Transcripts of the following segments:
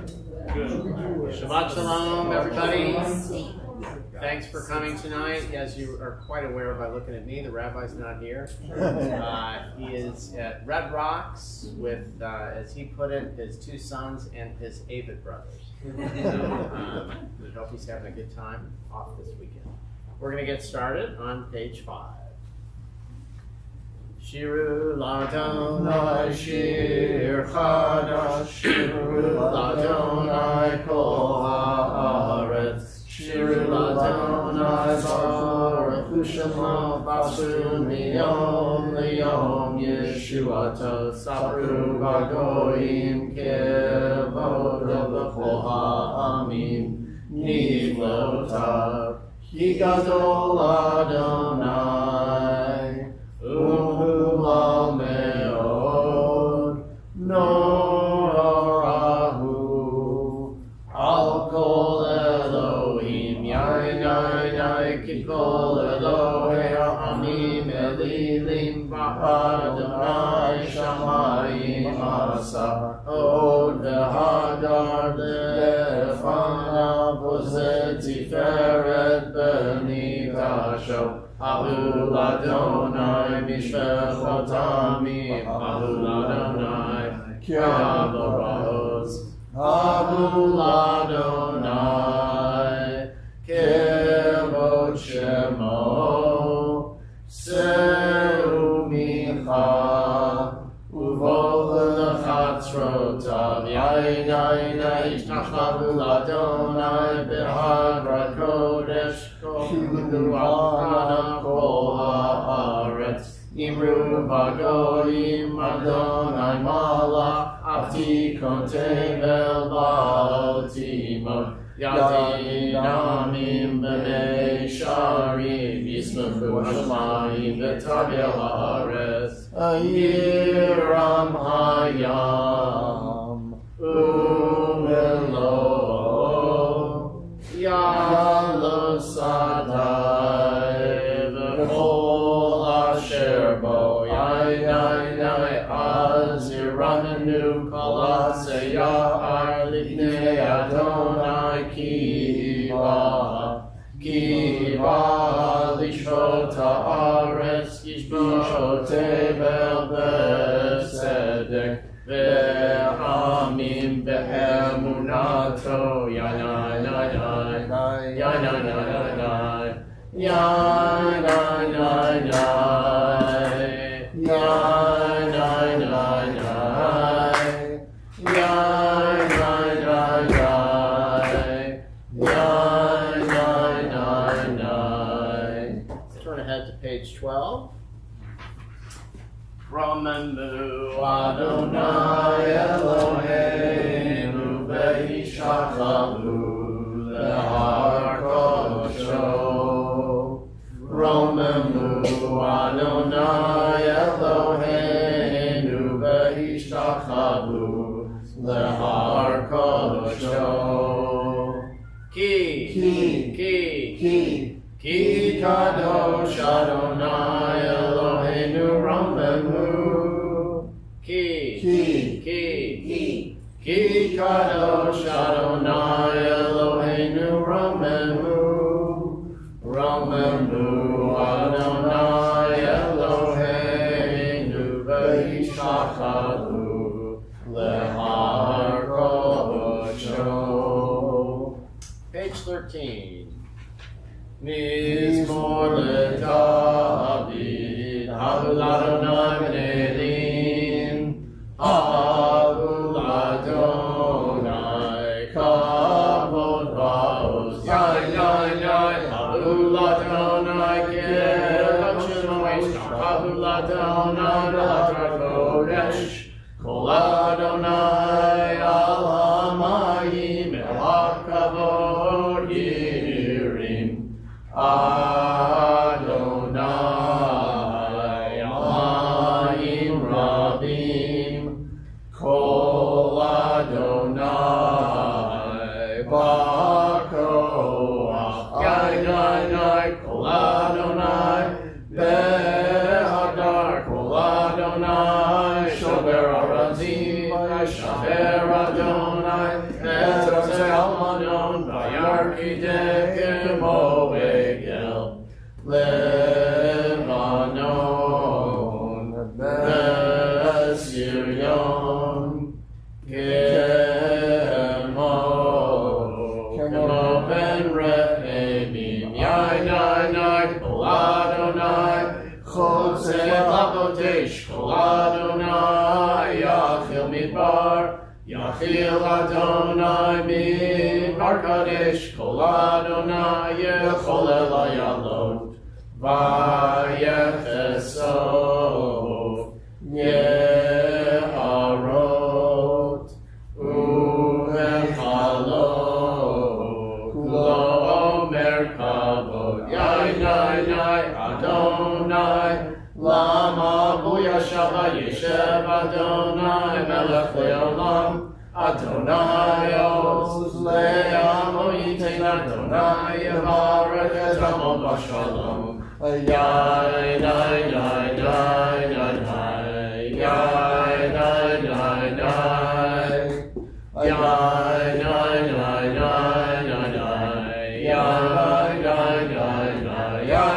Good. Shabbat Shalom, everybody. Thanks for coming tonight. As you are quite aware by looking at me, the rabbi's not here. He is at Red Rocks with, as he put it, his two sons and his Avid brothers. So we hope he's having a good time off this weekend. We're going to get started on page 5. Shiru l'Adonai shir chadash, Shiru l'Adonai kol haaretz, Shiru l'Adonai baruch hu shemo basu miyom liyom yeshuato, sapru b'goyim kevodo b'chol ha'amim niflotav, ki gadol Adonai U'ula me'od norahu al kol Elohim yain yain yain ki kol Elohei ha'amim elilim ba'adonai shamayim asa od v'hadar lefanav v'zeh tiferet b'ni kasho Ahul Adonai Mishpechot Amim, Ahul Adonai K'avoros, Ahul Adonai K'vod Shemo, Seu Mincha, Uvol Lechatzrotav, Yain Yain Yain Ahul Adonai B'Hadrat Kodesh, Kilu Al Kol haaretz, Imru b'goyim Adonai malach, Avtikon tevel ba'al timot, Yadinamim b'mei sharim, Yismachu hashamayim v'tavyel haaretz, Yiram hayam, Umelo, Yalo sadai, V'chol asher bo, Yain yain yain, Az yiramenu kol atzeyar lifnei Adonai kiva lishvot haaretz, yishbot tevel b'sedek, ve'amim be'emunato, yain yain yain yain, yain yain yain yain, yain yain yain yain, yain yain yain yain, yain yain yain yain, yain yain. Turn ahead to page 12. Romamu Adonai Eloheinu v'yishachavu lehar kodosho. Romamu Adonai Eloheinu v'yishachavu lehar kodosho. Ki kadosh Adonai Eloheinu Romamu. Ki kadosh Adonai Eloheinu Romamu. Romamu Adonai Eloheinu v'yishachavu lehar kodosho. Page 13. Mizmor leDavid, Ahul Adonai v'ne'elim, Ahul Adonai kavod va'oz, yain yain yain, Ahul Adonai ke'el shemois, Ahul Adonai v'hadrat kodesh, Kol Adonai al hamayim el hakavod yirim, Adonai alayim rabim, Kol Adonai ba'koach, Yain yain yain, Kol Adonai be'hadar, Kol Adonai shober arazim, Shober Adonai Kol Adonai Yachil Midbar, Yachil Adonai Midbar Kadesh, Kol Adonai Yechol Elayalot, Vayechesov, Yeharot, Uvechalot, Kulo Omer Kavod, Yai Adonai, Lama Buya Shava Yeshev Adonai Melech Leolam, Adonai Oz Le'amo Yitein Adonai Yevarech et Amo Bashalom. Yai Nai Nai Nai Nai Nai Yai Nai Nai Nai Yai Nai Nai Nai Nai Nai Yai Nai Nai Nai Yai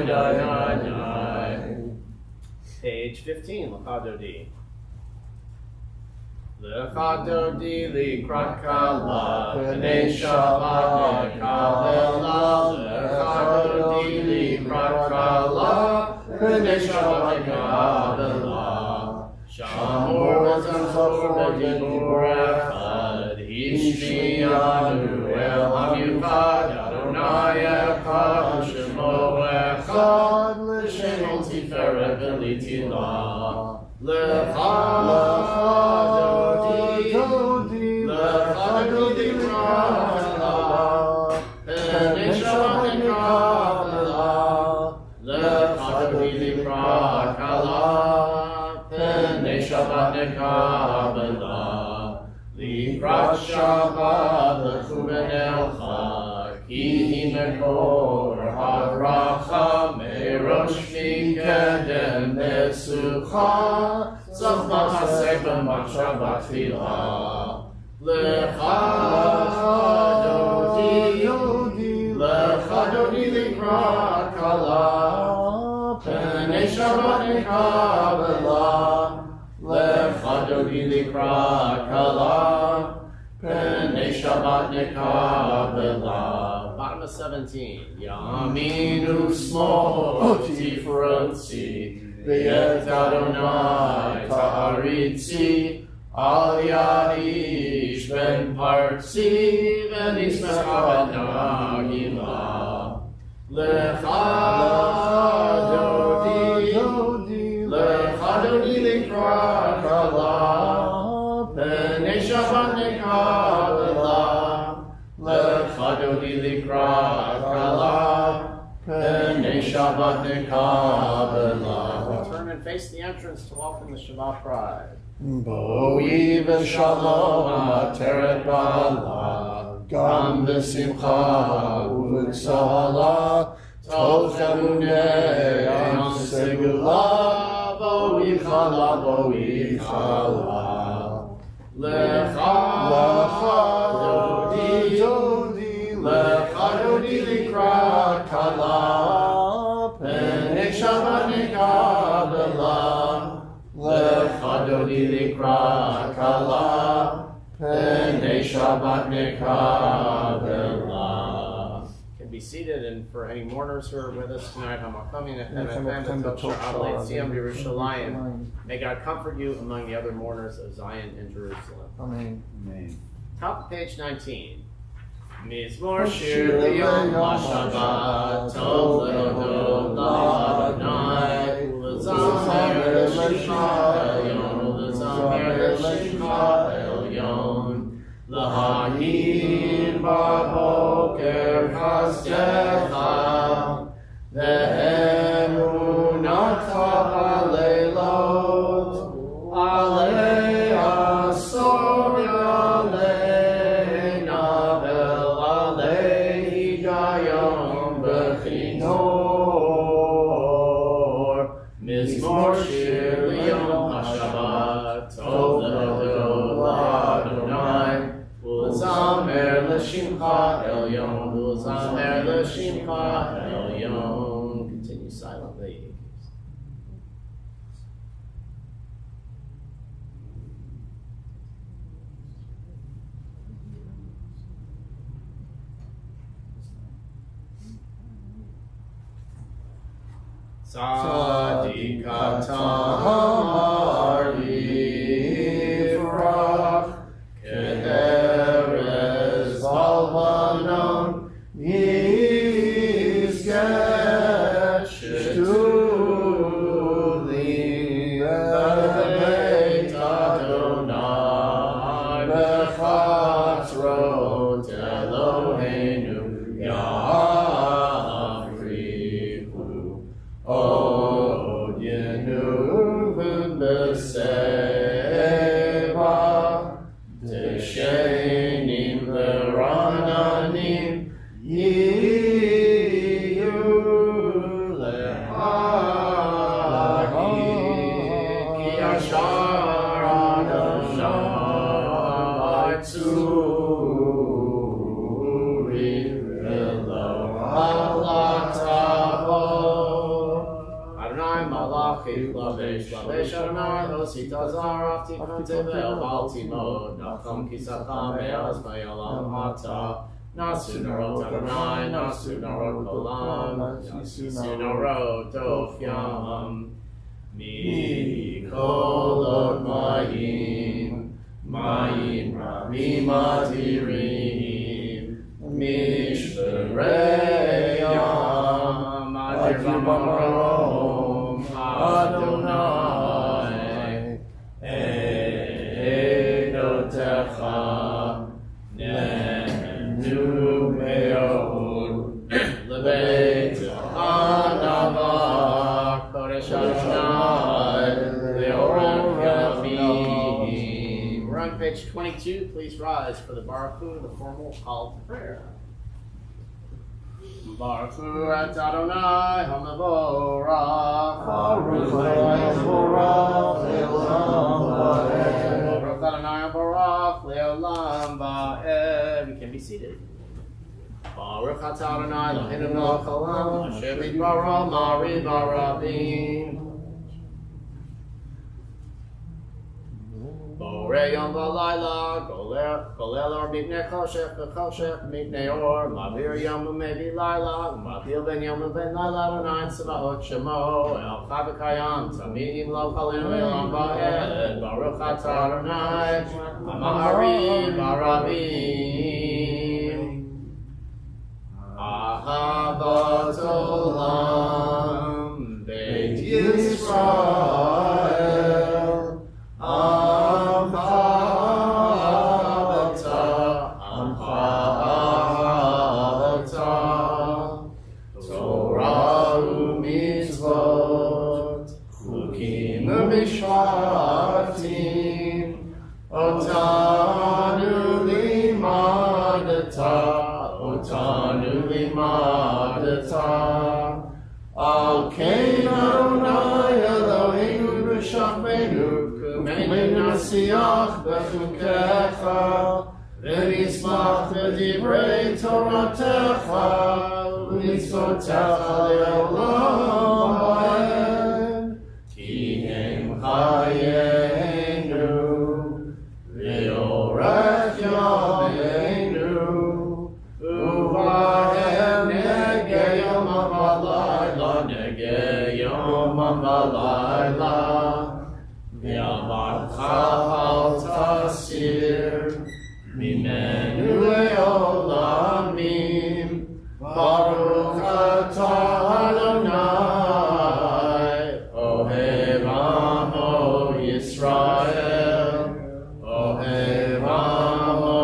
Nai Nai Page 15, L'chadodi. L'chadodi likrakala, Pnei Shabbat nekalela. L'chadodi likrakala, Pnei Shabbat nekalela. Shamor v'zachor v'dibur echad, Hishmiyanu el hamyuchad, Adonai echad, Shemo echad, L'shem tiferet v'litila. L'chadodi likrakala, Pnei Shabbat nekalela. L'chadodi likrakala, Pnei Shabbat nekabela, Likrat Shabbat lechuben elcha, Ki hi mekor haracha, Merosh mikedem nesucha, Tzach machaseh b'machshava tchila. L'chadodi likrat kala, Pnei Shabbat nekabela, L'chadodi likrat kala, Pnei Shabbat nekabela. Bottom of 17. Yaminu smol tifrotzi, V'yet Adonai ta'aritzi, Al Ya'ish ben Partzi, V'nismecha ben Nagila. L'chadodi likrat kala, Pnei Shabbat nekabela. L'chadodi likrat kala, Pnei Shabbat nekabela. Turn and face the entrance to welcome the Shabbat bride. Bo'ii v'shalom ateret ba'ala, Gam v'simcha u'v'tzala, Tov chamunei am segula, Bo'ii chala, Bo'ii chala. L'chadodi likrat kala, Pnei Shabbat nekabela. L'chadodi likrat kala, Pnei Shabbat nekabela. Can be seated, and for any mourners who are with us tonight, may God comfort you among the other mourners of Zion and Jerusalem. Amen. Top of page 19. Mizmor shir liyom HaShabbat, Tov le'odot la'Adonai, U'lezamer l'shimcha elyon, U'lezamer l'shimcha elyon, L'hagid b'boker chasdecha, Ve'emunatcha ha'leilot, Alei asor Alei navel, Alei higayom b'chinor, Mizmor shir liyom HaShabbat, Tov le'odot la'Adonai, U'lezamer l'shimcha elyon, U'lezamer l'shimcha elyon. Continue silently. Tzadikatamar Yifrach Ke'erez Balvanon Yizgeh Shtulim Beit Adonai Bechatzrot Eloheinu Yafrichu Od Yenuvim B'Seva Teshenim V'Rananim Yiyu Lehagi Ki Yashar Adonai Tzuri V'Lo Halatavo Adonai Malachi Lavesh Lavesh Adonai Hosi Tazar Afti Kontevel Baltimod Nakom Kisacham Be'az Bayalam Hata Nasu Narot Adonai Nasu Narot Kolam Nasu Narot Dofyam Mikolot Mayim Mayim Rabim Adirim Mishpereyam Adir Bamarom Adonai Edotecha Nenu Me'od Lebeit Hanava Kodesh Adonai Le'oram Yamim. We're on page 22. Please rise for the Baruch Hu, the formal call to prayer. Baruch Hu et Adonai HaMevorach. Baruch Le'olam Va'ed. Baruch Adonai HaMevorach Le'olam Va'ed. We can be seated. Baruch atah Adonai Eloheinu melech haolam asher bidbaro ma'ariv harabim. Borei yom v'layla kolel or mipnei choshech v'choshech mipnei or ma'avir yom u'mevi layla u'ma'avir ben yom u'ben layla Adonai tzvaot shemo el chai v'kayam tamid lo chalenu elam va'ed. Baruch atah Adonai ha'ma'ariv harabim. Ahavat olam Beit Yisrael Amcha ahavta Torah u'mitzvot Chukim u'mishpatim Otanu limadata Otanu limadata Al Kain Adonai Eloheinu b'shachvenu Kumein nasiach b'chukecha V'nismach v'divrei Toratecha V'mitzvotecha le'olam va'ed Ki hem chayenu V'yorech yameinu Uvahem negei yom ha'valayla negei yom ha'valayla V'amarcha al tasir Mimenu le'olamim Baruch atah Adonai Ohev amo Yisrael Ohev amo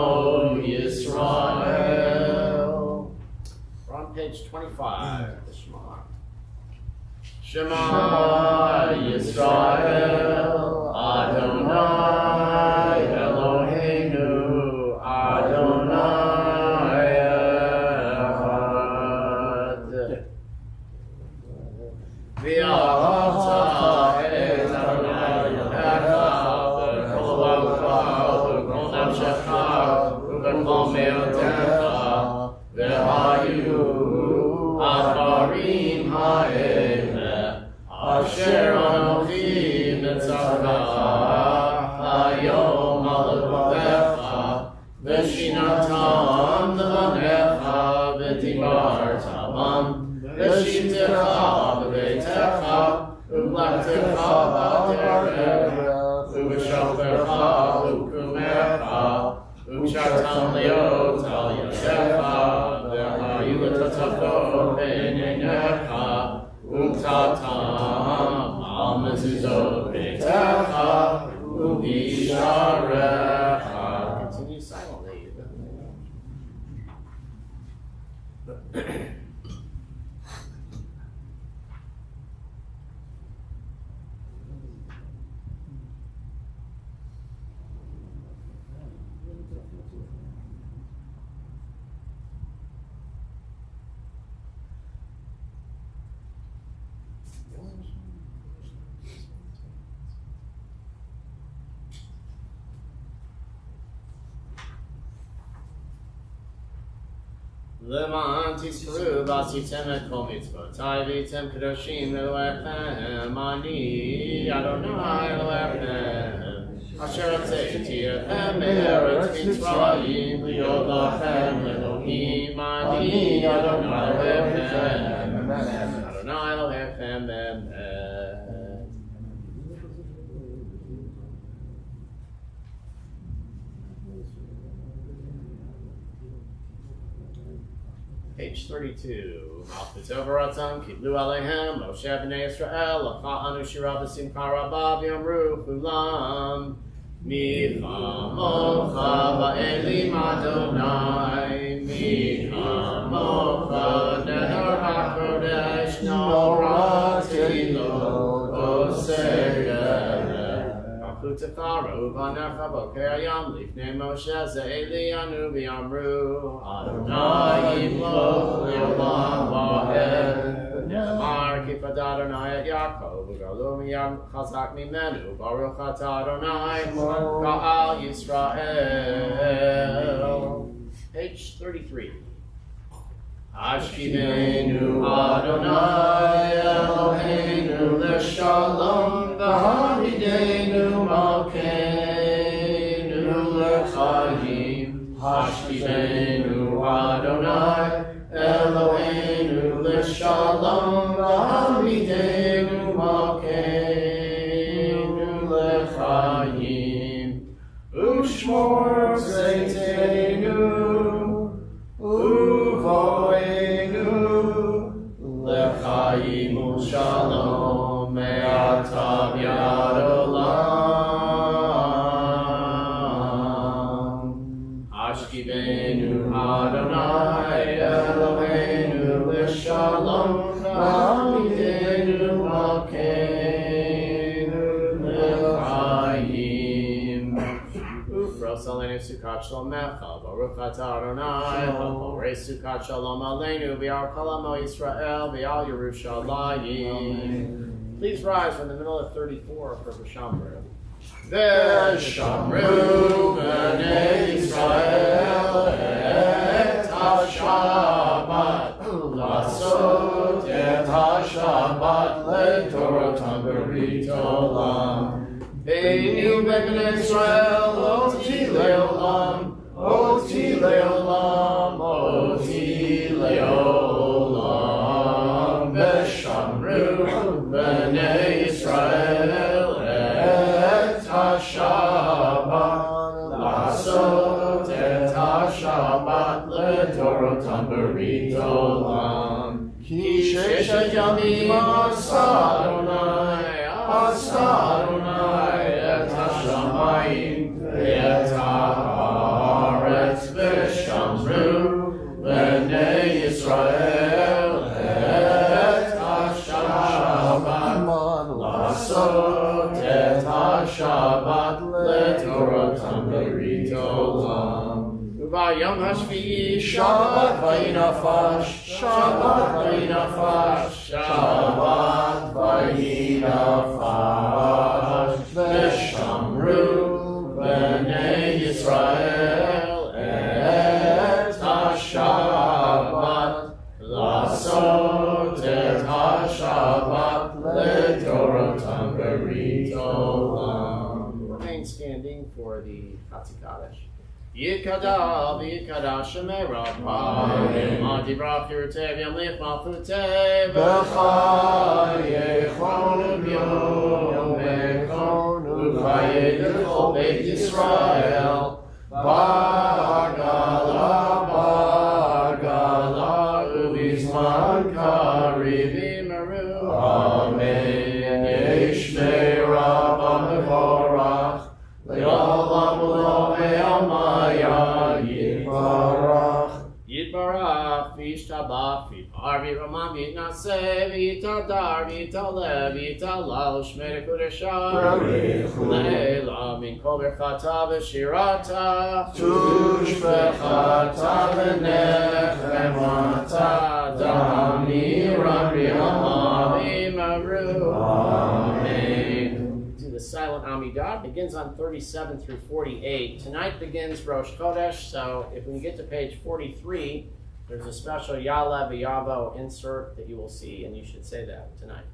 Yisrael. We're on page 25, the Shema. Shema Yisrael Adonai Eloheinu Adonai Echad. V'ahavta et Adonai Elohecha b'kol levecha u'b'kol nefshecha u'b'kol me'otecha v'hayu advarim ha'ele Uv'shofercha u'kumecha u'shartam liot al yadecha v'hayu l'tatafot b'neinecha u'tatam al mezuzot beitecha u'visharecha. Continue silently. Leman tiskru vasitem et kol mitzvotai v'item kadoshim Elohechem ani Adonai Elohechem asher hotzeiti echem me'eretz Mitzrayim liot lachem Elohim ani Adonai Elohechem Adonai Elohechem emet. Page 32. Malchut Overatzam, Kiblu Alehem, Moshe B'nai Yisrael, Lacha'anu Shira B'simcha Rabba V'yamru Kulam, Michamocha Ba'elim Adonai, Michamocha Nehar HaKodesh, Norati Lo Oseh Tefaro v'anecha bokei hayam lifnei Moshe ze'elianu v'yamru Adonai yimloch le'olam va'ed Amar kipad Adonai et Yaakov v'galu miyam chazak mimenu Baruch atah Adonai ka'al Yisrael. Page 33. Ashkivenu Adonai Eloheinu l'shalom v'hamidenu malkeinu l'chaim. Ashkivenu Adonai Eloheinu l'shalom v'hamidenu malkeinu l'chaim. Ushmor zeitenu Uvoenu L'chaim u'shalom me'ata v'yad olam. Ashkivenu Adonai Eloheinu l'shalom v'hamidenu malkeinu l'chaim. Ufros aleinu sukat shlomecha Baruch atah Adonai Ha'orei sukat shalom aleinu v'yar kol amo Yisrael v'yal Yerushalayim. Please rise from the middle of 34 for V'shamru. V'shamru b'nei Yisrael et ha-Shabbat Lasot et ha-Shabbat le'torotam berit olam. Ve'inu b'nei Yisrael oti le'olam Oti le'olam, oti le'olam, v'shamru b'nei Yisrael et ha-Shabbat, lasot et ha-Shabbat le'torotam berit olam. Ki sheshet yamim asa Adonai et ha-shamayim ve'et ha'aretz v'shamru b'nei Yisrael et ha-Shabbat lasot et ha-Shabbat le'torotam berit olam. V'ayom hashvi'i Shabbat v'yinafash Shabbat v'yinafash Shabbat v'yinafash v'shamru b'nei Yisrael et ha-Shabbat lasot et ha-Shabbat le'torotam berit olam. Remain standing for the Chatzikadosh. Yikada v'yikada shemei Rabba Mati brach yirtev yamlich malchutev V'cha yechonu b'yom v'chonu vayed l'chol Beit Yisrael, bar gala, ubizman kariv imaru. Amen. Yeshmei Rabba mevorach, le'olam u'lo ve'amaya yitbarach. Yitbarach, v'yishtabach, v'yitbar, v'yiromam, v'yitnaseh, v'yitadar, v'yitaleh, v'yitalal, shmei l'kudeshah, le'ela, min kol berchata v'shirata, tushbechata v'nechemata, damiran v'yamam imaru. Amen. Do the silent Amidah. Begins on 37 through 48. Tonight begins Rosh Chodesh, so if we get to page 43, there's a special Ya'aleh v'Yavo insert that you will see, and you should say that tonight.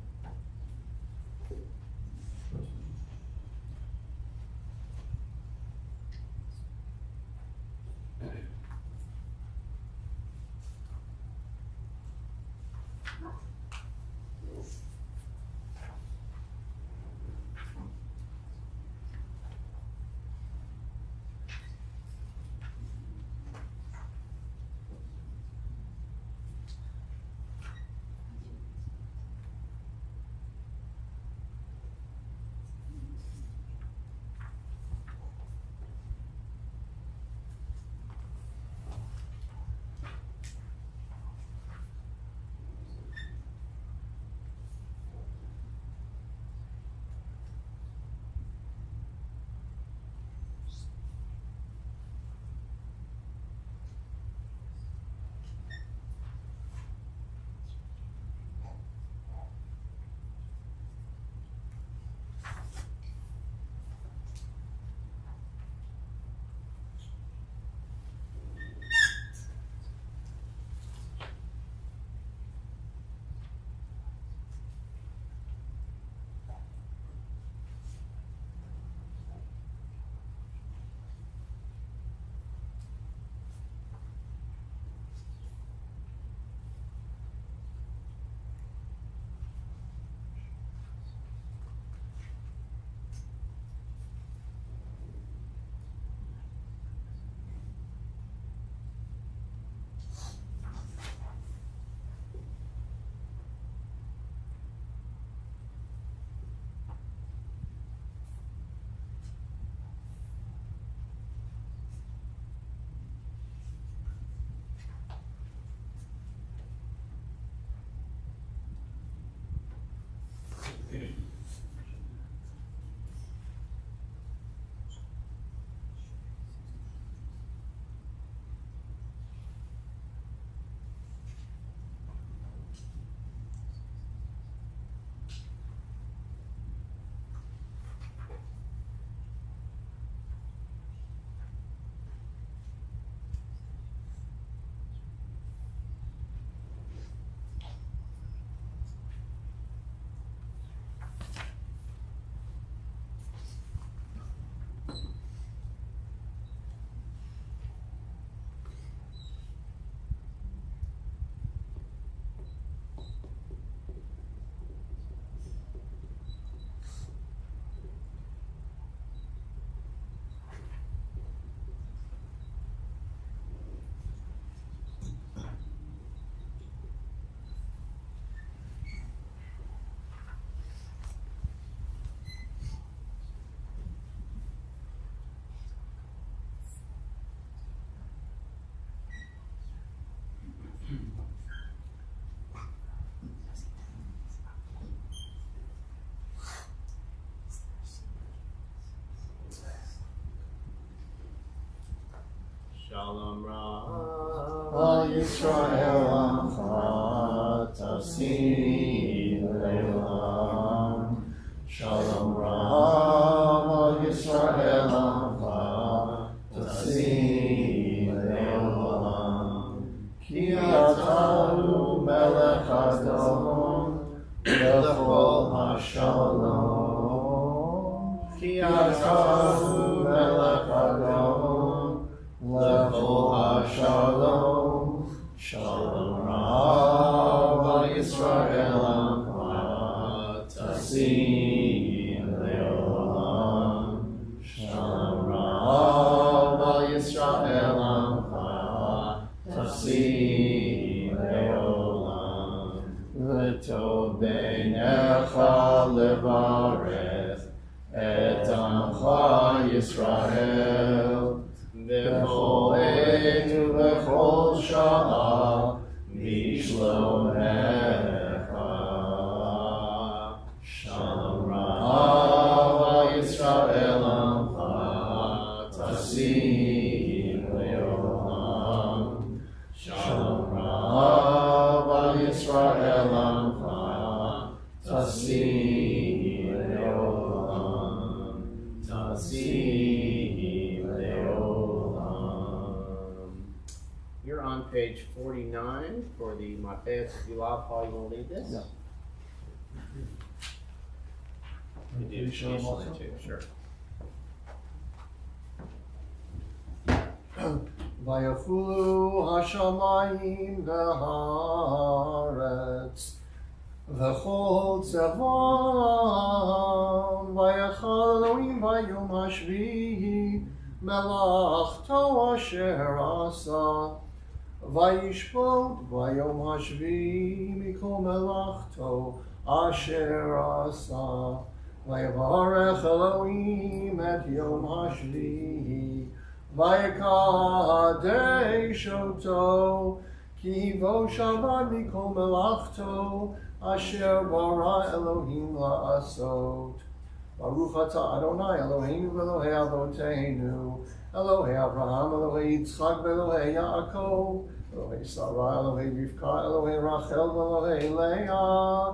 Shalom Ra Yisrael Amcha Tasini Le'olam. Shalom Ra Yisrael Amcha Tasini Le'olam. Ki atahu melech Adon lechol hashalom. Ki atahu melech Adon lechol hashalom. Shalom Rav Yisrael Amcha Tasini Le'olam. Amcha Yisrael, B'chol עת ובכל שעה, בשלומך. Shalom Rava Yisrael Amcha, Tasim Leolam. Shalom Rava Yisrael Amcha, Tasim Leolam. Tasim Leolam. You're on page 49 for the Mateus Yulav. Paul, you want to lead this? Yeah. You do usually too, sure. Vayafulu hashamayim v'haaretz v'chol tzevam vayachal Elohim vayom hashvi'i melachto asher asa vayishpot vayom hashvi'i mikol melachto asher asa vayavarech Elohim et yom hashvi'i vayakadesh oto ki vo shabbat mikol melachto asher bara Elohim la'asot. Baruch atah Adonai Eloheinu v'Elohei avoteinu, Elohei Avraham, Elohei Yitzchak, v'Elohei Yaakov, Elohei Sarah, Elohei Rivka, Elohei Rachel, v'Elohei Leah,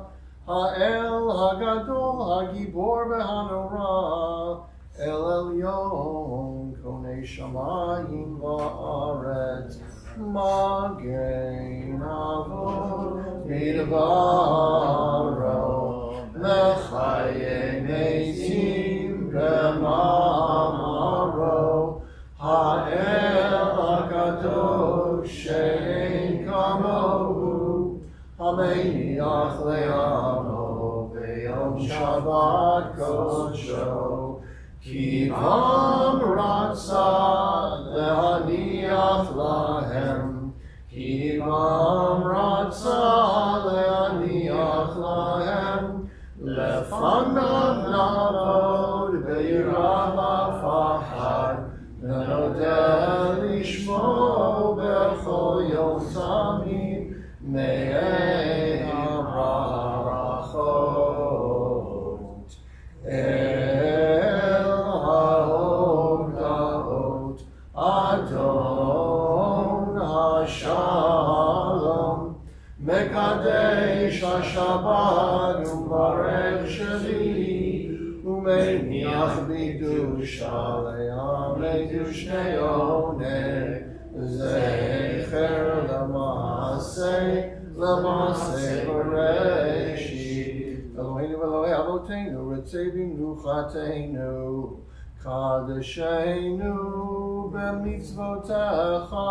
Ha'el Hagadol, Hagibor v'Hanorah, El Elyon, Konei Shamayim va'aretz, Magen Avot Midbaro, Mechaye Meitim B'mamaro, Ha'el HaKadosh She'ein Kamohu, Ha'meiniach Le'amo B'yom Shabbat Kosho, Ki Vam Ratza Le'aniach Lahem, Ki Vam Ratza Le'aniach Lahem, Lefanav Navod Be'yira v'Pachad, V'nodeh Lishmo B'chol Yom Tamid, Me'ei HaBrachot. El HaHodaot Adon HaShalom, Mekadesh HaShabbat U'marech Sheli, U'meiniach B'dusha Le'amei Dushnei Oneg, Zecher L'Maaseh Bereshit. Eloheinu v'Elohei Avoteinu, Ritzevinu Chateinu, Kadeshenu b'mitzvotecha,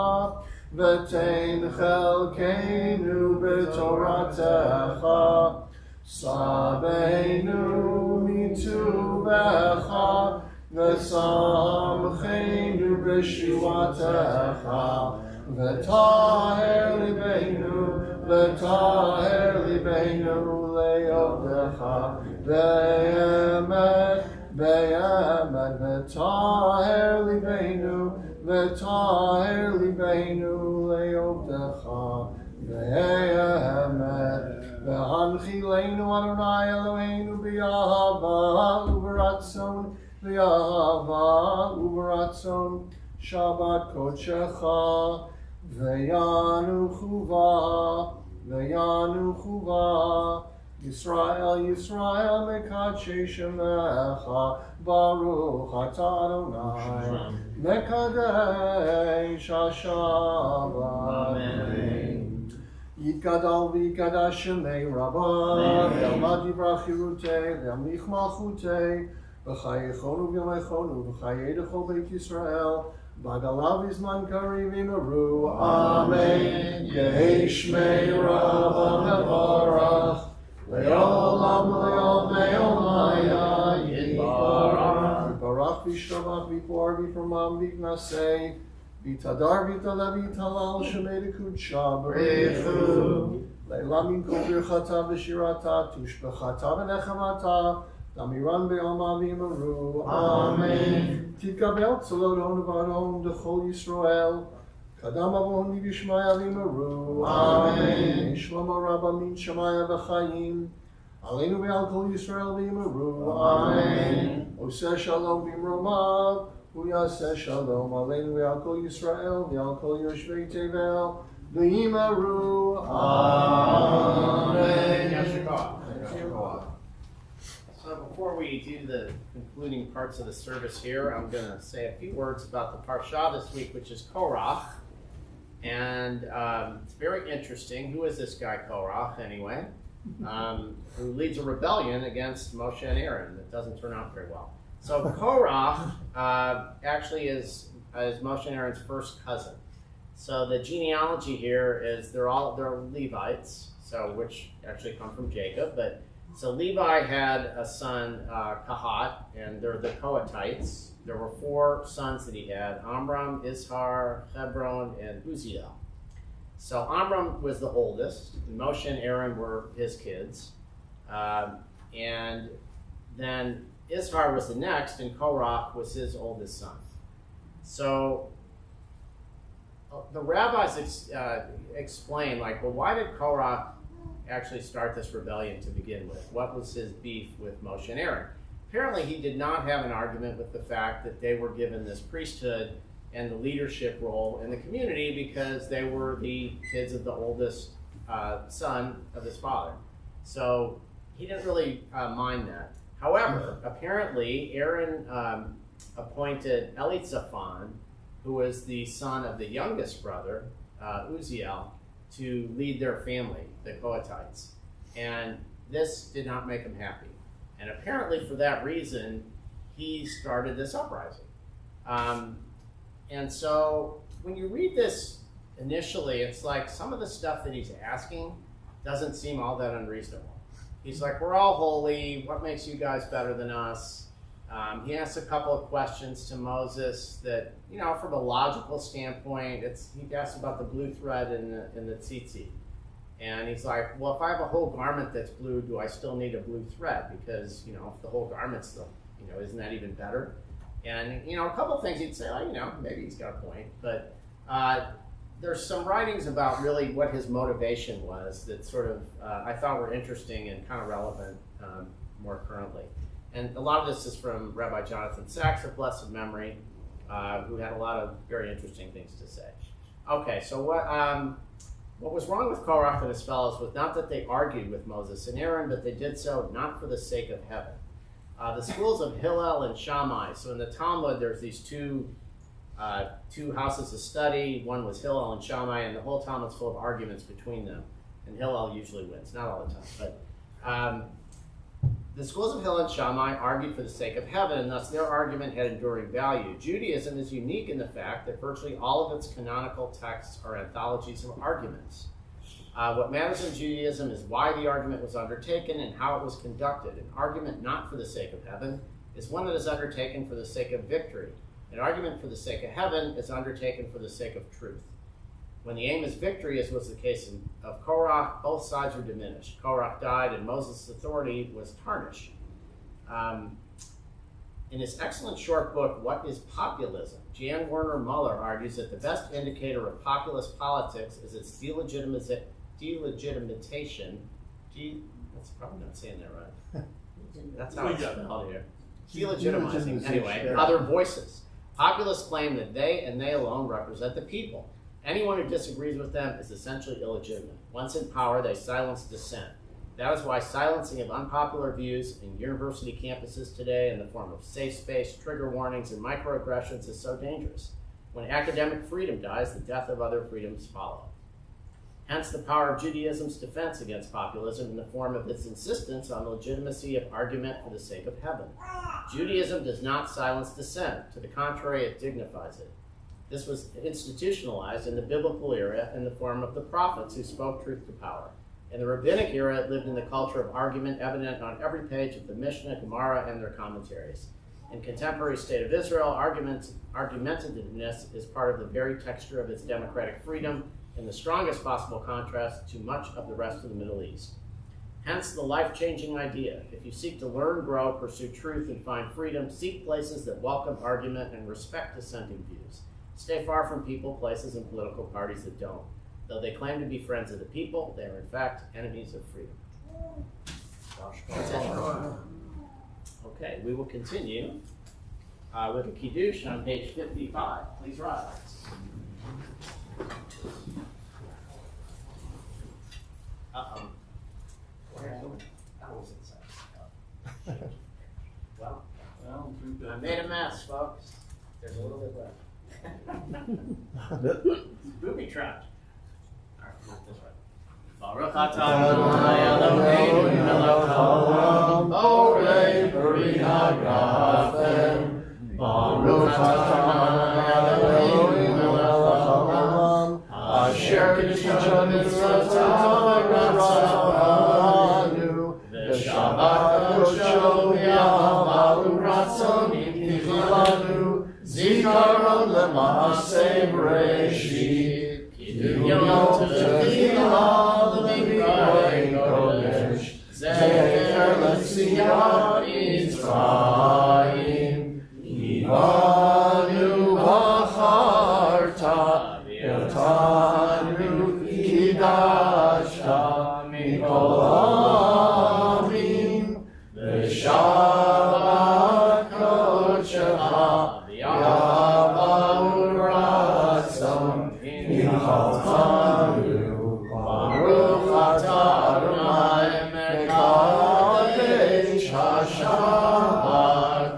V'tein chelkeinu b'toratecha, Sabeinu mitubecha, V'samcheinu b'shuatecha, V'taher libeinu le'odecha, Ve'emet, V'taher libeinu le'odecha, Ve'emet, V'hanchileinu Adonai Eloheinu b'yahava u'beratzon, Shabbat kodshecha, Ve'yanuchuva, Yisrael mekadshe shemecha, Baruch atah Adonai, mekadesh hashabat. Yitgadal v'yikadash shemei Rabbah, ve'almad yivrach chirutei, ve'amlich malchutei, v'chayechonu v'yomechonu, v'chayedecho beit Yisrael, v'agalav izman karim imaru, Amen. Yehi shmei Rabbah mevarach, le'olam le'omaya yitbarach, v'barach v'shtamach v'por v'formam v'knasei, v'tadar v'taleh v'talal shemei d'kudsha b'reichu, le'lam min kol birchata v'shirata, tushbechata v'nechamata, Damiran be'alma v'imaru. Amen. Tikabel tzolot hon v'aron d'chol Yisrael. Kadam avon v'yishmaya v'imaru. Amen. Shlomo Rabba min Shemaya v'chayim. Aleinu ve'al kol Yisrael v'imaru. Amen. Oseh shalom v'imromav. Uyaseh shalom. Aleinu ve'al kol Yisrael ve'al kol yoshvei tevel. V'imaru. Amen. So before we do the concluding parts of the service here, I'm going to say a few words about the Parsha this week, which is Korach. And it's very interesting. Who is this guy Korach, anyway? Who leads a rebellion against Moshe and Aaron that doesn't turn out very well. So Korach actually is Moshe and Aaron's first cousin. So the genealogy here is they're Levites, so which actually come from Jacob. But so Levi had a son, Kahat, and they're the Kohathites. There were 4 sons that he had: Amram, Izhar, Hebron, and Uzziel. So Amram was the oldest. Moshe and Aaron were his kids. And then Izhar was the next, and Korach was his oldest son. So the rabbis explain, like, well, why did Korach actually start this rebellion to begin with? What was his beef with Moshe and Aaron? Apparently, he did not have an argument with the fact that they were given this priesthood and the leadership role in the community because they were the kids of the oldest son of his father. So he didn't really mind that. However, apparently, Aaron appointed Elizaphan, who was the son of the youngest brother, Uzziel, to lead their family, the Kohathites. And this did not make him happy. And apparently for that reason, he started this uprising. And so when you read this initially, it's like some of the stuff that he's asking doesn't seem all that unreasonable. He's like, we're all holy. What makes you guys better than us? He asks a couple of questions to Moses that, from a logical standpoint, he asks about the blue thread in the tzitzit. And he's like, well, if I have a whole garment that's blue, do I still need a blue thread? Because, if the whole garment's still, isn't that even better? And, a couple of things he'd say, maybe he's got a point. But there's some writings about really what his motivation was that sort of I thought were interesting and kind of relevant more currently. And a lot of this is from Rabbi Jonathan Sachs of blessed memory, who had a lot of very interesting things to say. Okay, so what was wrong with Korach and his fellows was not that they argued with Moses and Aaron, but they did so not for the sake of heaven. The schools of Hillel and Shammai. So in the Talmud, there's these two houses of study. One was Hillel and Shammai, and the whole Talmud's full of arguments between them. And Hillel usually wins, not all the time. But the schools of Hillel and Shammai argued for the sake of heaven, and thus their argument had enduring value. Judaism is unique in the fact that virtually all of its canonical texts are anthologies of arguments. What matters in Judaism is why the argument was undertaken and how it was conducted. An argument not for the sake of heaven is one that is undertaken for the sake of victory. An argument for the sake of heaven is undertaken for the sake of truth. When the aim is victory, as was the case of Korach, both sides were diminished. Korach died and Moses' authority was tarnished. In his excellent short book, What is Populism?, Jan Werner Muller argues that the best indicator of populist politics is its delegitimation. That's probably not saying that right. That's how it's spelled here. Delegitimizing, anyway, other voices. Populists claim that they and they alone represent the people. Anyone who disagrees with them is essentially illegitimate. Once in power, they silence dissent. That is why silencing of unpopular views in university campuses today in the form of safe space, trigger warnings, and microaggressions is so dangerous. When academic freedom dies, the death of other freedoms follow. Hence the power of Judaism's defense against populism in the form of its insistence on the legitimacy of argument for the sake of heaven. Judaism does not silence dissent. To the contrary, it dignifies it. This was institutionalized in the biblical era in the form of the prophets who spoke truth to power. In the rabbinic era, it lived in the culture of argument evident on every page of the Mishnah, Gemara, and their commentaries. In contemporary state of Israel, argumentativeness is part of the very texture of its democratic freedom, in the strongest possible contrast to much of the rest of the Middle East. Hence the life-changing idea. If you seek to learn, grow, pursue truth, and find freedom, seek places that welcome argument and respect dissenting views. Stay far from people, places, and political parties that don't. Though they claim to be friends of the people, they are in fact enemies of freedom. Okay, we will continue with a Kiddush on page 55. Please rise. Uh-oh. Well, I made a mess, folks. There's a little bit left. Booby trapped. All right, not this way. Baruch atah Adonai Eloheinu melech haolam, borei peri hagafen. Baruch atah Eloheinu melech haolam, asher k'tisha mitzvotav ratzanu, v'shabbat k'dosho v'yahavu ratzon yichilanu, zikaron l'maaseh b'reshit. Yom Tefillah l'mikrei kodesh, zecher l'tziyat Mitzrayim, Ivanu v'charta, Yotanu kidashta mikol ha'amim, v'shabbat kodesh-cha, v'yavahu ratzon, Baruch atah Adonai mekadesh hashabbat.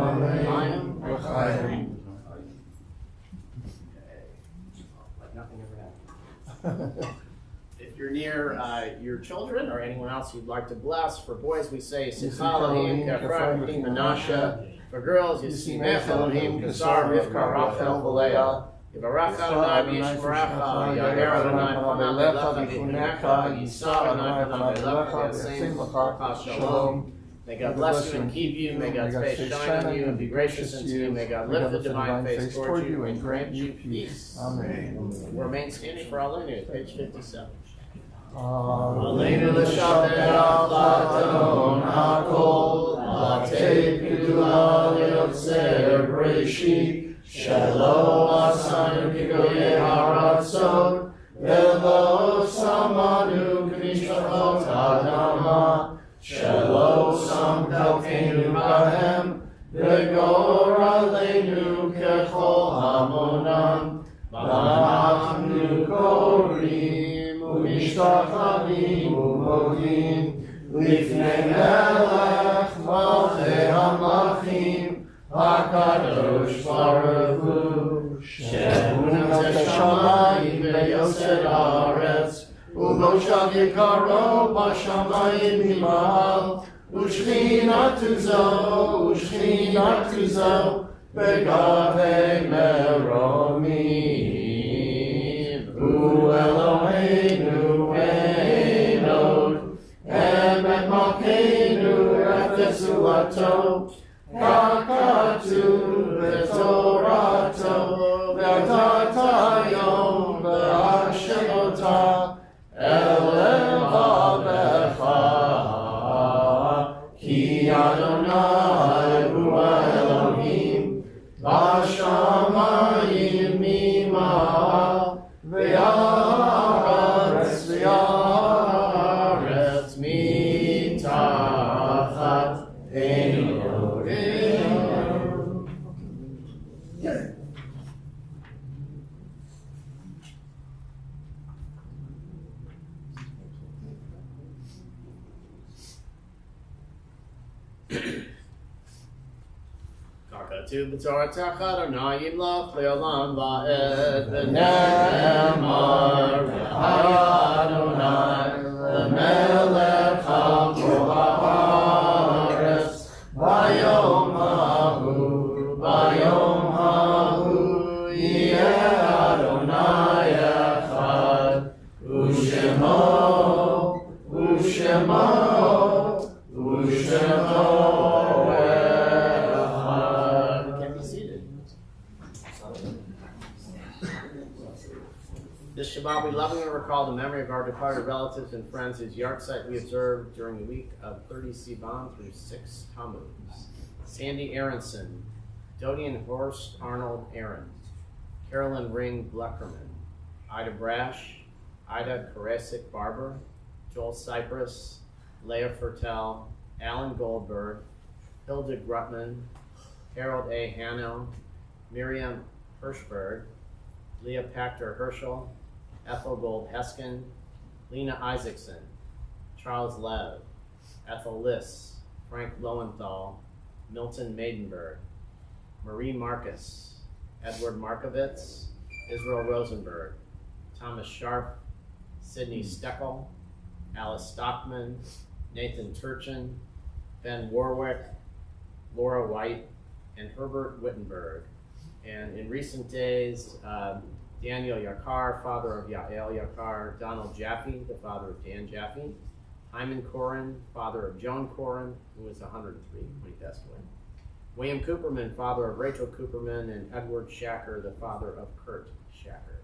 Amen. Like nothing ever happened. If you're near your children or anyone else you'd like to bless, for boys we say Simcha Elohim Kefraim Menashe. For girls, Yisimech Elohim Kesar Rivka Rachel V'Leah. Yivarach Adonai v'yishmerecha, Ya'er Adonai panav elecha v'chunecha, Yisa Adonai panav elecha v'yasein l'cha shalom. May God bless you and keep you. May God's face shine on you and be gracious unto you. May God lift the divine face toward you and grant you peace. Amen. Remain standing for Aleinu, page 57. Aleinu l'shabeach l'adon hakol, l'atei pidula l'yotzer breshit. Shalom asanu kigoye haratzon, velo samanu k'mishpachot adama. Shalom samchalkenu bahem, v'gor aleinu kechol hamonam. V'anachnu korim u'mishtachavim u'modim lifnei melech malchei hamlachim. HaKadosh Baruch Hu, she'unat hashamayim ve'yosed haaretz, u'moshav yikaro b'shamayim himahal, u'shchinatu zo, be'gavei meromim. U'Eloheinu einod, emet malkeinu efes ulato, Kakatu v'torato v'atata yom v'ashemota elevavecha ki Adonai hu Elohim b'shamayim mima'al v'yaretz mitachat einu. Kakatu b'toratach Adonai yimlach le'olam va'ed v'ne'emar Adonai le'melech ha'kol ha'aretz v'yom ha'hu yeh Adonai echad u'shemo This Shabbat, we lovingly recall the memory of our departed relatives and friends whose yahrzeit we observed during the week of 30 Sivan through 6 Tammuz. Sandy Aronson, Dodian Horst Arnold Aaron, Carolyn Ring Bleckerman, Ida Brash, Ida Karasik Barber, Joel Cypress, Leah Fertel, Alan Goldberg, Hilda Grutman, Harold A. Hanno, Miriam Hirschberg, Leah Pachter Herschel, Ethel Gold Heskin, Lena Isaacson, Charles Lev, Ethel Liss, Frank Lowenthal, Milton Maidenberg, Marie Marcus, Edward Markovitz, Israel Rosenberg, Thomas Sharp, Sidney Steckel, Alice Stockman, Nathan Turchin, Ben Warwick, Laura White, and Herbert Wittenberg. And in recent days, Daniel Yakar, father of Yael Yakar, Donald Jaffe, the father of Dan Jaffe, Hyman Corin, father of Joan Corin, who was 103 when he passed away, William Cooperman, father of Rachel Cooperman, and Edward Shacker, the father of Kurt Shacker.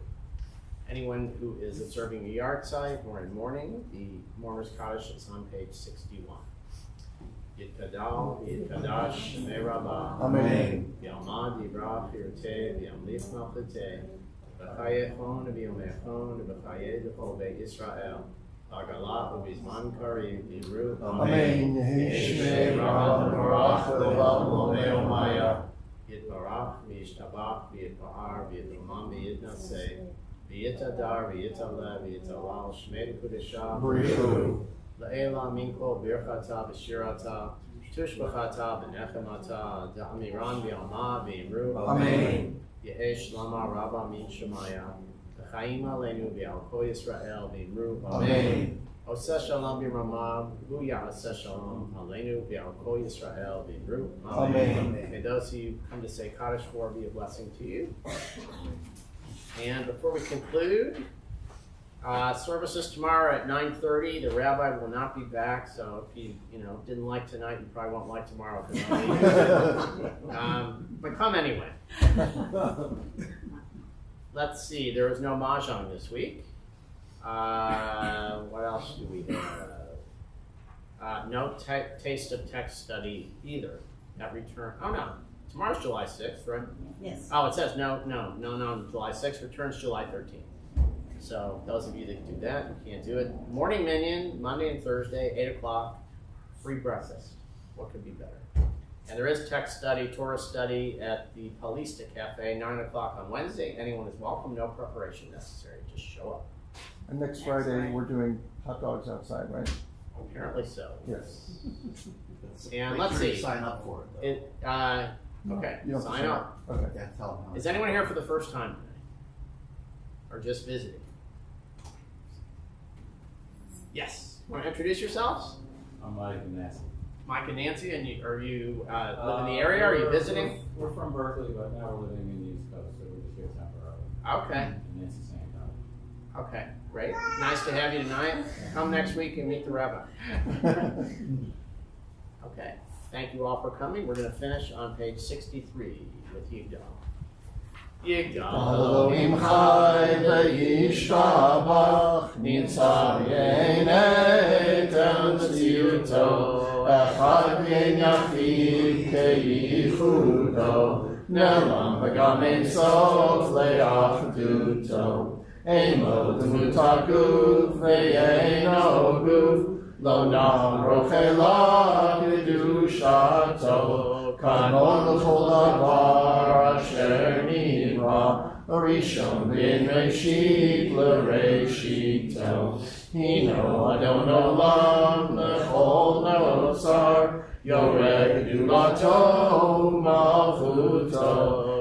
Anyone who is observing a yahrzeit or in mourning, the mourner's kaddish is on page 61. Yitkadal, Yitkadash, Shemei Rabbah, Amen. Yalmad, Yibra, Pirte, Yamlif Malchite, B'chayechon, B'yomechon, B'chaye, D'chol Beit Yisrael, B'agalah, B'bizman Karim, B'ru, Amen. Yishmei Rabbah, Barach, Levam, Lomeo Maya. Yitbarach, V'yishtabach, V'yitba'ar, V'yitromam, V'yitnaseh, V'yitadar, V'yitaleh, V'yitalal, Shmei D'Kudeshah, Brichu. La'ela Minko Birchata B'Shirata Tushbachata B'Nechemata Da'amiran B'Alma B'Imru Amen. Yehesh Lama Rabba Min Shemaya B'Chaim Aleinu B'Alko Yisrael B'Imru Amen. Oseh Shalom B'Ramah B'Huya Oseh Shalom Aleinu B'Alko Yisrael B'Imru Amen. May those who you come to say Kaddish for be a blessing to you. And before we conclude, services tomorrow at 9:30. The rabbi will not be back, so if you didn't like tonight, you probably won't like tomorrow. But come anyway. Let's see. There is no mahjong this week. What else do we have? No taste of text study either. At return. Oh no, tomorrow's July 6th, right? Yes. Oh, it says no. July 6th returns July 13th. So those of you that can do that, you can't do it. Morning minion, Monday and Thursday, 8 o'clock, free breakfast. What could be better? And there is text study, Torah study at the Palista Cafe, 9 o'clock on Wednesday. Anyone is welcome, no preparation necessary, just show up. And next Friday, we're doing hot dogs outside, right? Apparently so. Yes. And Make let's sure you see. sign up for it, though. Okay, You don't have to sign up. Okay. Yeah, tell them. Is anyone here for the first time today? Or just visiting? Yes. Want to introduce yourselves? I'm Mike and Nancy. Mike and Nancy, and you live in the area? Are you visiting? We're from Berkeley, but now we're living in the East Coast, so we're just here temporarily. Okay. And Nancy's saying no. Okay, great. Nice to have you tonight. Come next week and meet the rabbi. Okay, thank you all for coming. We're going to finish on page 63 with Yigdal. Elohim chai v'yishtabach nitzah yenei etem tziyuto echad v'yen yachid keyichudo ne'lam v'gam ein sof le'achduto emo dmut haguf v'yeino guf lo na'am rochela kedushato Kanon l'chol davar asher nivra Rishon v'neshit l'reshito Hino Adon olam l'chol nosar Yoreh gedulato malchuto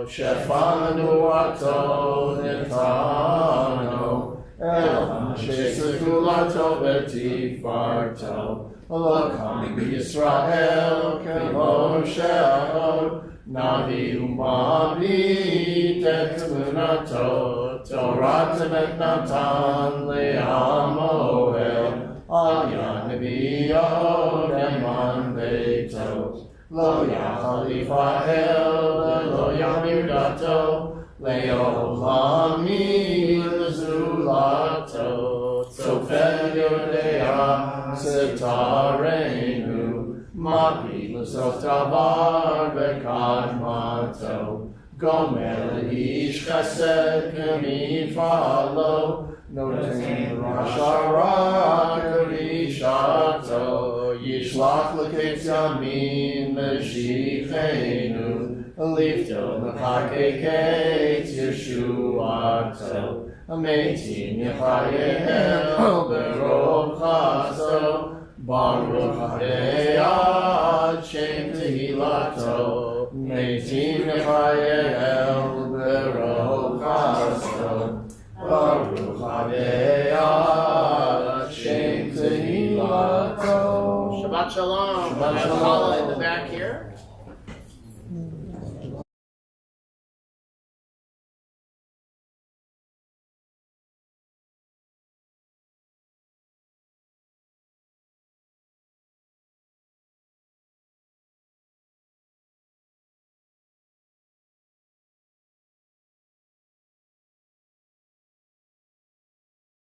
Shefanu ato nitano El shesegulato v'tifarto Lokam Yisrael kemo she'od Navi u'mavi tetmunato Torah temet natan le'am oel Al yan nevi'od eman beito Lo yachal yifa'el lo yamir dato Le'olam mi l'zul Tehilato, Tzofeh Yodea, Setarenu, Maki L'Sof Davar V'Kadmato, Gomer Ish Chesed K'Mifalo, Noten Rashara K'Rishato, Yishlach L'Ketz Yamin L'Shifenu, Lifto L'Chakeket Yeshuato, Ametim Yechayel Berov Chaso, Baruch Adei Shem Tehilato, Metim Yechayel Berov Chaso, Baruch Adei Shem Tehilato. Shabbat Shalom. Shabbat Shalom. Shalom. In the back here.